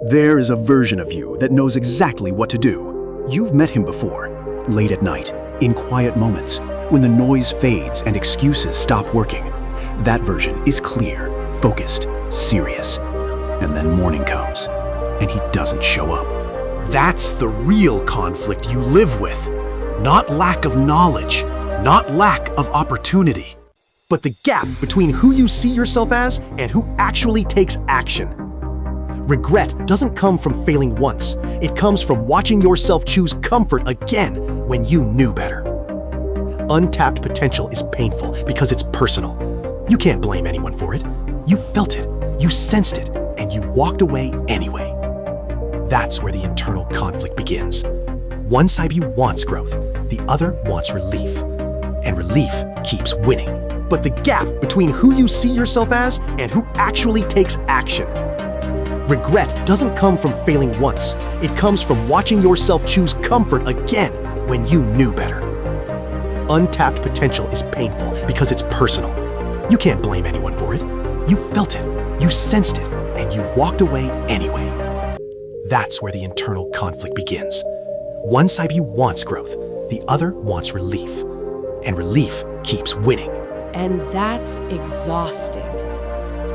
There is a version of you that knows exactly what to do. You've met him before, late at night, in quiet moments, when the noise fades and excuses stop working. That version is clear, focused, serious. And then morning comes, and he doesn't show up. That's the real conflict you live with. Not lack of knowledge, not lack of opportunity, but the gap between who you see yourself as and who actually takes action. Regret doesn't come from failing once. It comes from watching yourself choose comfort again when you knew better. Untapped potential is painful because it's personal. You can't blame anyone for it. You felt it, you sensed it, and you walked away anyway. That's where the internal conflict begins. One side of you wants growth, the other wants relief. And relief keeps winning. But the gap between who you see yourself as and who actually takes action. Regret doesn't come from failing once. It comes from watching yourself choose comfort again when you knew better. Untapped potential is painful because it's personal. You can't blame anyone for it. You felt it, you sensed it, and you walked away anyway. That's where the internal conflict begins. One side of you wants growth, the other wants relief. And relief keeps winning. And that's exhausting.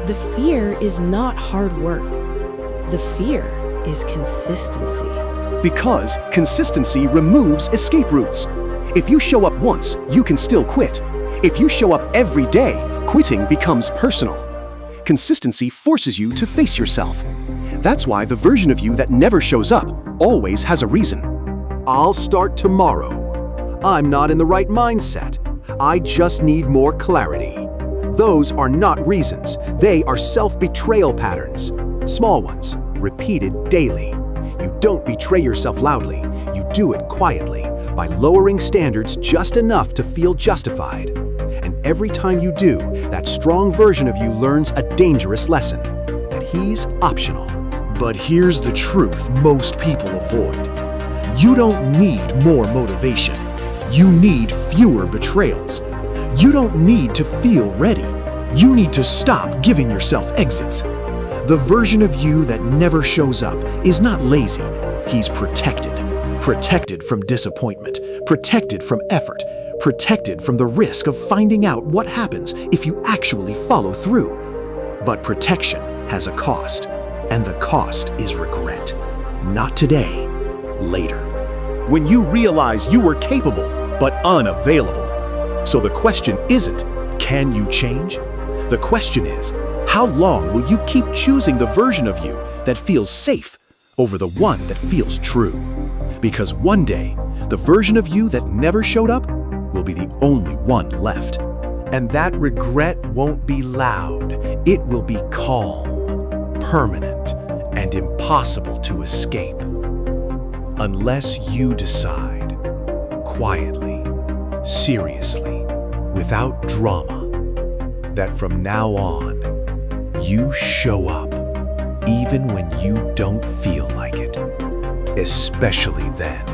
The fear is not hard work. The fear is consistency. Because consistency removes escape routes. If you show up once, you can still quit. If you show up every day, quitting becomes personal. Consistency forces you to face yourself. That's why the version of you that never shows up always has a reason. I'll start tomorrow. I'm not in the right mindset. I just need more clarity. Those are not reasons. They are self-betrayal patterns. Small ones, repeated daily. You don't betray yourself loudly. You do it quietly, by lowering standards just enough to feel justified. And every time you do, that strong version of you learns a dangerous lesson, that he's optional. But here's the truth most people avoid. You don't need more motivation. You need fewer betrayals. You don't need to feel ready. You need to stop giving yourself exits. The version of you that never shows up is not lazy. He's protected. Protected from disappointment. Protected from effort. Protected from the risk of finding out what happens if you actually follow through. But protection has a cost, and the cost is regret. Not today, later. When you realize you were capable, but unavailable. So the question isn't, can you change? The question is, how long will you keep choosing the version of you that feels safe over the one that feels true? Because one day, the version of you that never showed up will be the only one left. And that regret won't be loud. It will be calm, permanent, and impossible to escape. Unless you decide, quietly, seriously, without drama, that from now on, you show up even when you don't feel like it, especially then.